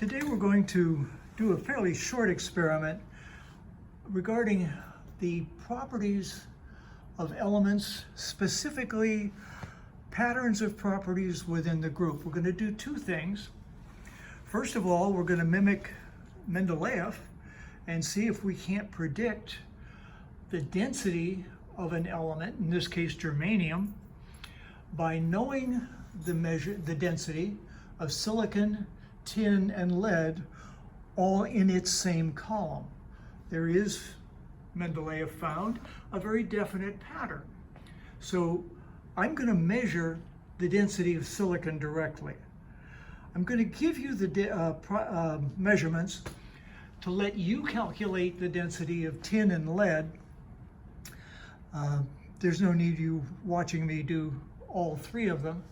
Today we're going to do a fairly short experiment regarding the properties of elements, specifically patterns of properties within the group. We're going to do two things. First of all, we're going to mimic Mendeleev and see if we can't predict the density of an element, in this case germanium, by knowing the density of silicon, tin, and lead all in its same column. There is, Mendeleev found, a very definite pattern. So I'm going to measure the density of silicon directly. I'm going to give you the measurements to let you calculate the density of tin and lead. There's no need you watching me do all three of them.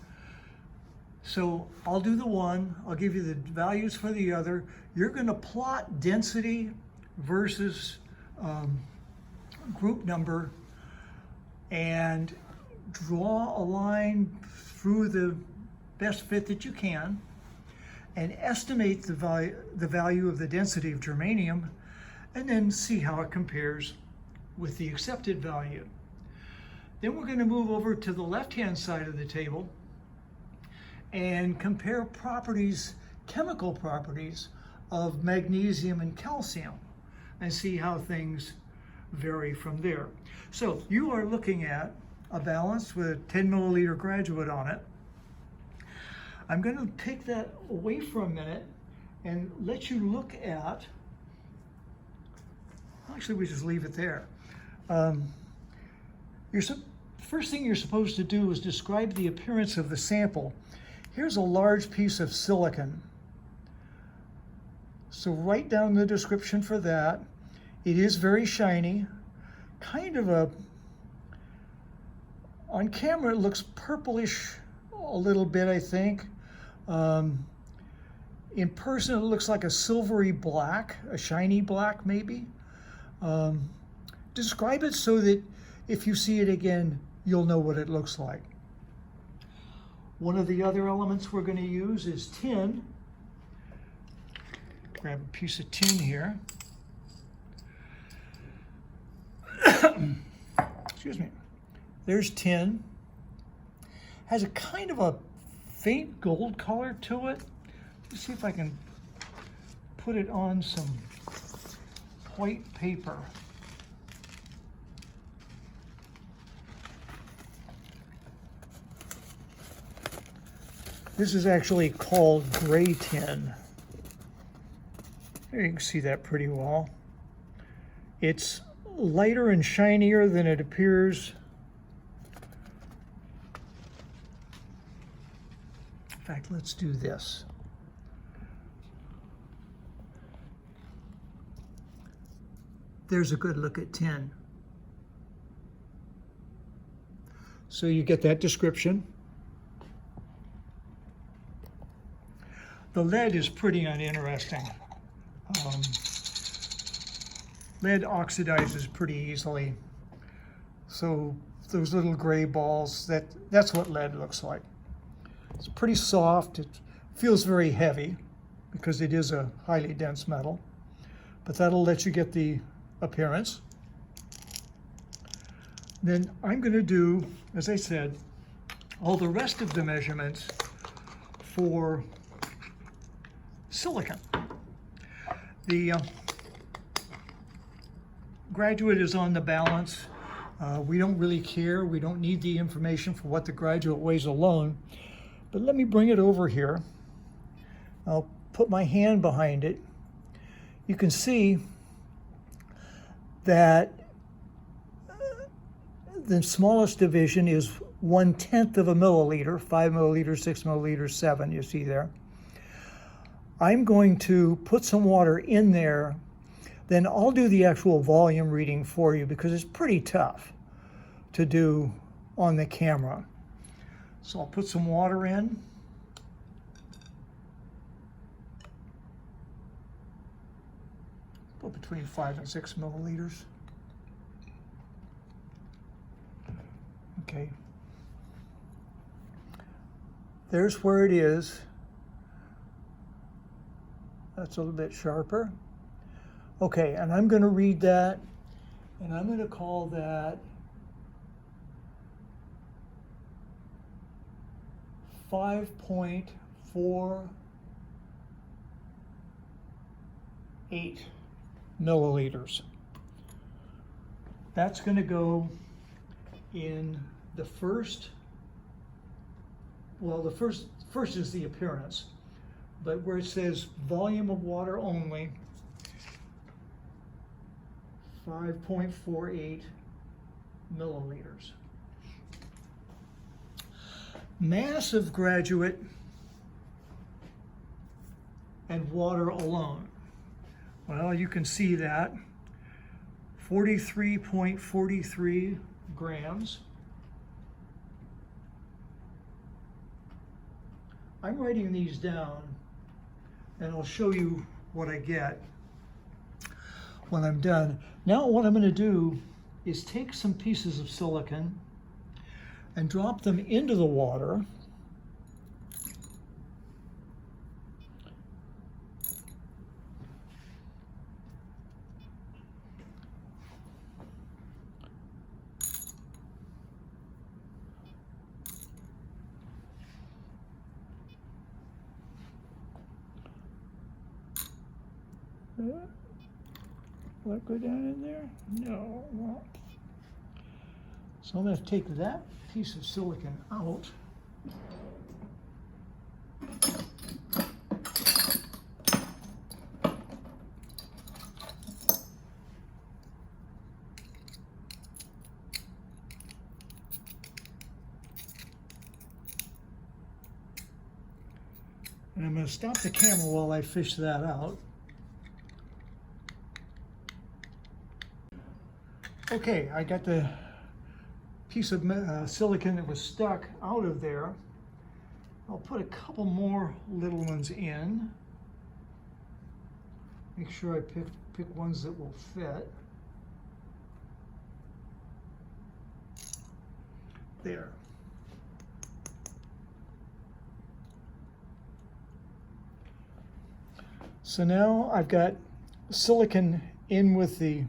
So I'll do the one, I'll give you the values for the other. You're going to plot density versus group number and draw a line through the best fit that you can and estimate the value of the density of germanium, and then see how it compares with the accepted value. Then we're going to move over to the left-hand side of the table and compare properties, chemical properties of magnesium and calcium, and see how things vary from there. So you are looking at a balance with a 10 milliliter graduate on it. I'm going to take that away for a minute and let you look at, actually we just leave it there. First thing you're supposed to do is describe the appearance of the sample. Here's a large piece of silicon. So write down the description for that. It is very shiny, kind of on camera it looks purplish a little bit, I think. In person it looks like a silvery black, a shiny black maybe. Describe it so that if you see it again, you'll know what it looks like. One of the other elements we're going to use is tin. Grab a piece of tin here. Excuse me. There's tin. Has a kind of a faint gold color to it. Let's see if I can put it on some white paper. This is actually called gray tin. There you can see that pretty well. It's lighter and shinier than it appears. In fact, let's do this. There's a good look at tin. So you get that description. The lead is pretty uninteresting. Lead oxidizes pretty easily. So those little gray balls, that's what lead looks like. It's pretty soft. It feels very heavy because it is a highly dense metal, but that'll let you get the appearance. Then I'm going to do, as I said, all the rest of the measurements for silicon. The graduate is on the balance. We don't really care. We don't need the information for what the graduate weighs alone. But let me bring it over here. I'll put my hand behind it. You can see that the smallest division is 1/10 of a milliliter, 5 milliliters, 6 milliliters, 7, you see there. I'm going to put some water in there, then I'll do the actual volume reading for you because it's pretty tough to do on the camera. So I'll put some water in. Put between 5 and 6 milliliters. Okay. There's where it is. That's a little bit sharper. Okay, and I'm going to read that, and I'm going to call that 5.48 milliliters. That's going to go in the first, well, the first is the appearance, but where it says volume of water only, 5.48 milliliters. Mass of graduate and water alone. Well, you can see that 43.43 grams. I'm writing these down, and I'll show you what I get when I'm done. Now what I'm going to do is take some pieces of silicon and drop them into the water. Will it go down in there? No, it won't. So I'm going to take that piece of silicon out. And I'm going to stop the camera while I fish that out. Okay, I got the piece of silicon that was stuck out of there. I'll put a couple more little ones in. Make sure I pick ones that will fit. There. So now I've got silicon in with the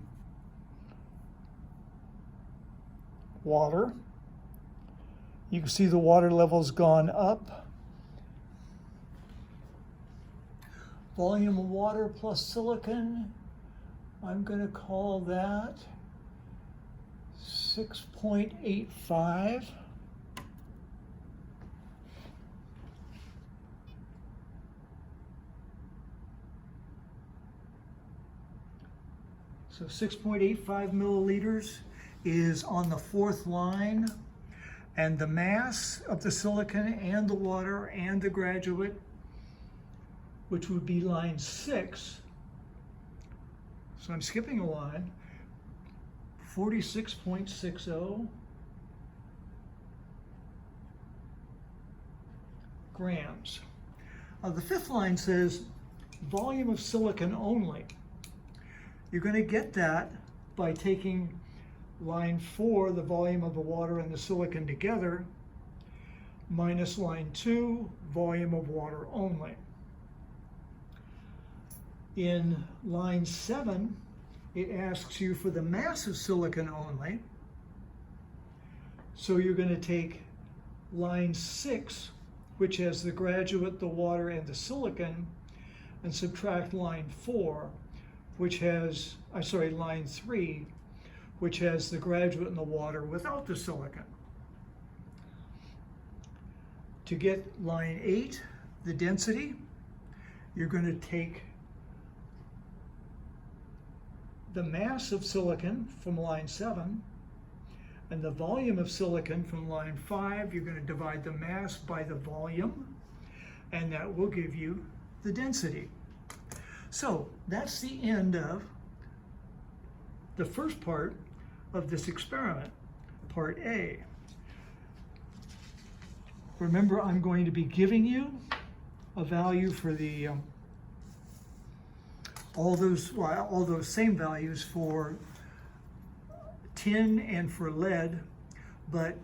water. You can see the water level's gone up. Volume of water plus silicon, I'm going to call that 6.85. So 6.85 milliliters is on the fourth line, and the mass of the silicon and the water and the graduate, which would be line 6, so I'm skipping a line, 46.60 grams. The fifth line says volume of silicon only. You're going to get that by taking line 4, the volume of the water and the silicon together, minus line 2, volume of water only. In line 7, it asks you for the mass of silicon only. So you're going to take line 6, which has the graduate, the water, and the silicon, and subtract line 4, which has, line 3, which has the graduate and the water without the silicon. To get line 8, the density, you're going to take the mass of silicon from line 7 and the volume of silicon from line 5. You're going to divide the mass by the volume, and that will give you the density. So that's the end of the first part of this experiment, part A. Remember, I'm going to be giving you a value for the all those same values for tin and for lead, but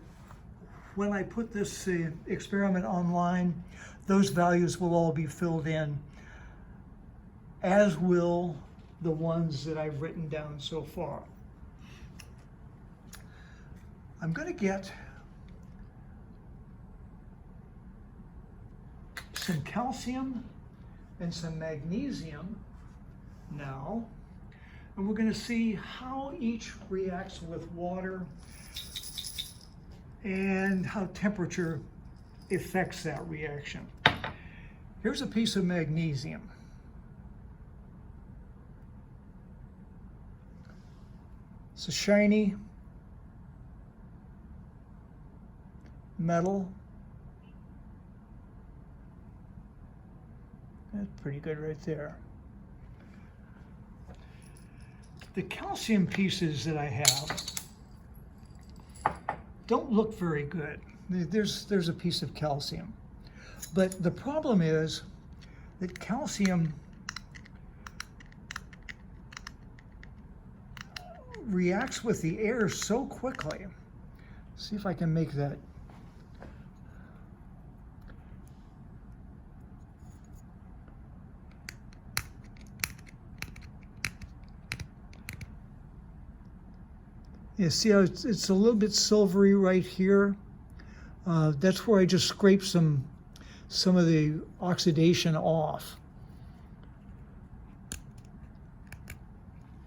when I put this experiment online, those values will all be filled in as will the ones that I've written down so far. I'm going to get some calcium and some magnesium now, and we're going to see how each reacts with water and how temperature affects that reaction. Here's a piece of magnesium. It's a shiny metal. That's pretty good right there. The calcium pieces that I have don't look very good. There's a piece of calcium. But the problem is that calcium reacts with the air so quickly. See if I can make that. You see how it's a little bit silvery right here? That's where I just scraped some of the oxidation off.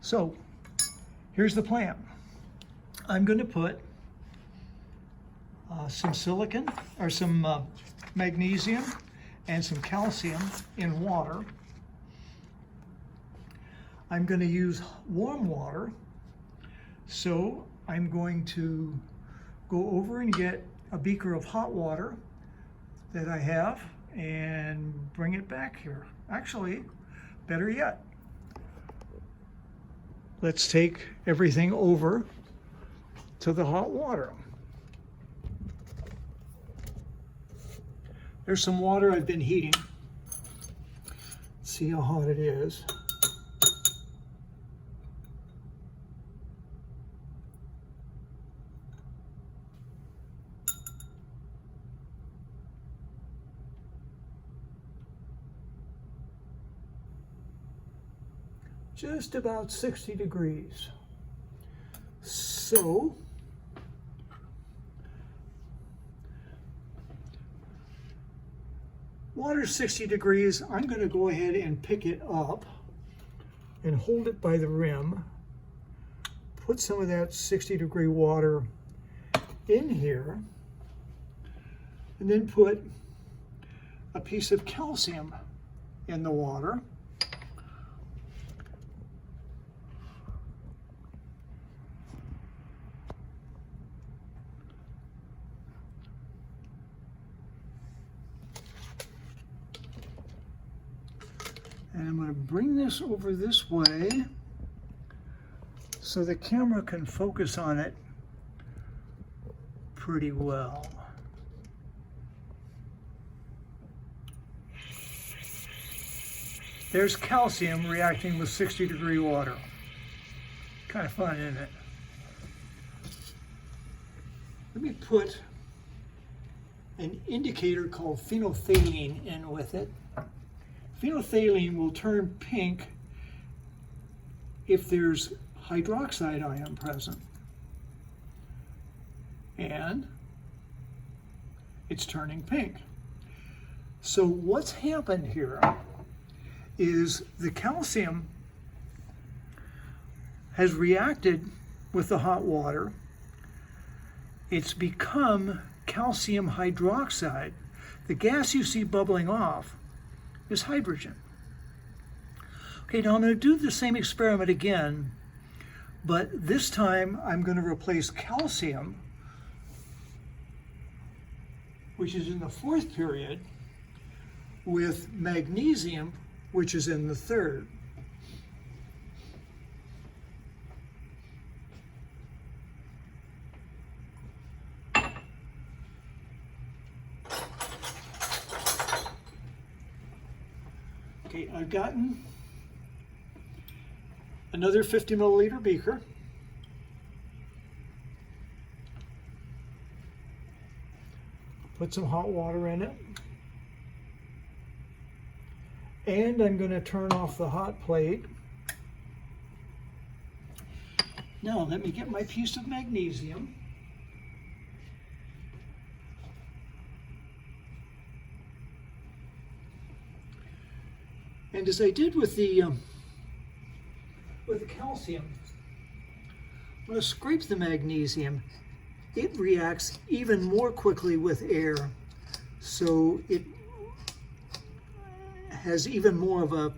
So here's the plan. I'm going to put some silicon or some magnesium and some calcium in water. I'm going to use warm water. So I'm going to go over and get a beaker of hot water that I have and bring it back here. Actually, better yet, let's take everything over to the hot water. There's some water I've been heating. See how hot it is. Just about 60 degrees. So, water's 60 degrees. I'm going to go ahead and pick it up and hold it by the rim. Put some of that 60-degree water in here, and then put a piece of calcium in the water. And I'm going to bring this over this way so the camera can focus on it pretty well. There's calcium reacting with 60-degree water. Kind of fun, isn't it? Let me put an indicator called phenolphthalein in with it. Phenolphthalein will turn pink if there's hydroxide ion present. And it's turning pink. So what's happened here is the calcium has reacted with the hot water. It's become calcium hydroxide. The gas you see bubbling off is hydrogen. Okay, now I'm going to do the same experiment again, but this time I'm going to replace calcium, which is in the fourth period, with magnesium, which is in the third. Okay, I've gotten another 50 milliliter beaker. Put some hot water in it. And I'm going to turn off the hot plate. Now let me get my piece of magnesium. And as I did with the calcium, when I scrape the magnesium, it reacts even more quickly with air. So it has even more of a,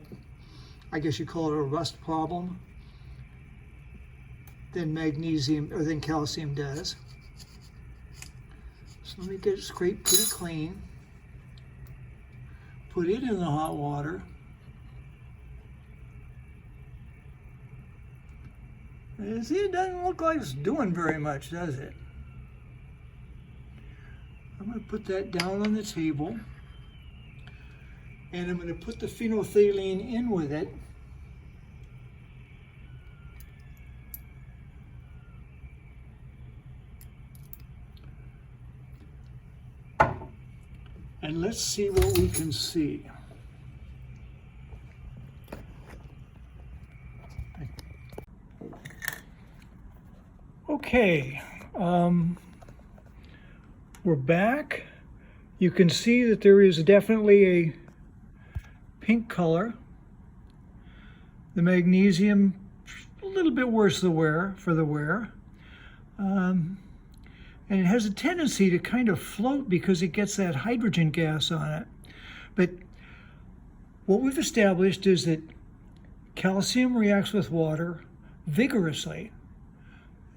I guess you call it a rust problem than magnesium or than calcium does. So let me get it scraped pretty clean. Put it in the hot water. And see, it doesn't look like it's doing very much, does it? I'm going to put that down on the table. And I'm going to put the phenolphthalein in with it. And let's see what we can see. Okay, we're back. You can see that there is definitely a pink color. The magnesium, a little bit worse for the wear. And it has a tendency to kind of float because it gets that hydrogen gas on it. But what we've established is that calcium reacts with water vigorously,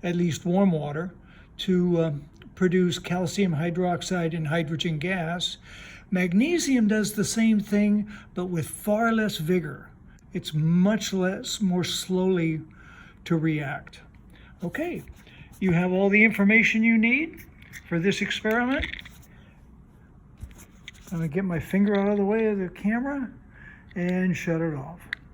at least warm water, to produce calcium hydroxide and hydrogen gas. Magnesium does the same thing, but with far less vigor. It's much more slowly to react. Okay, you have all the information you need for this experiment. I'm gonna get my finger out of the way of the camera and shut it off.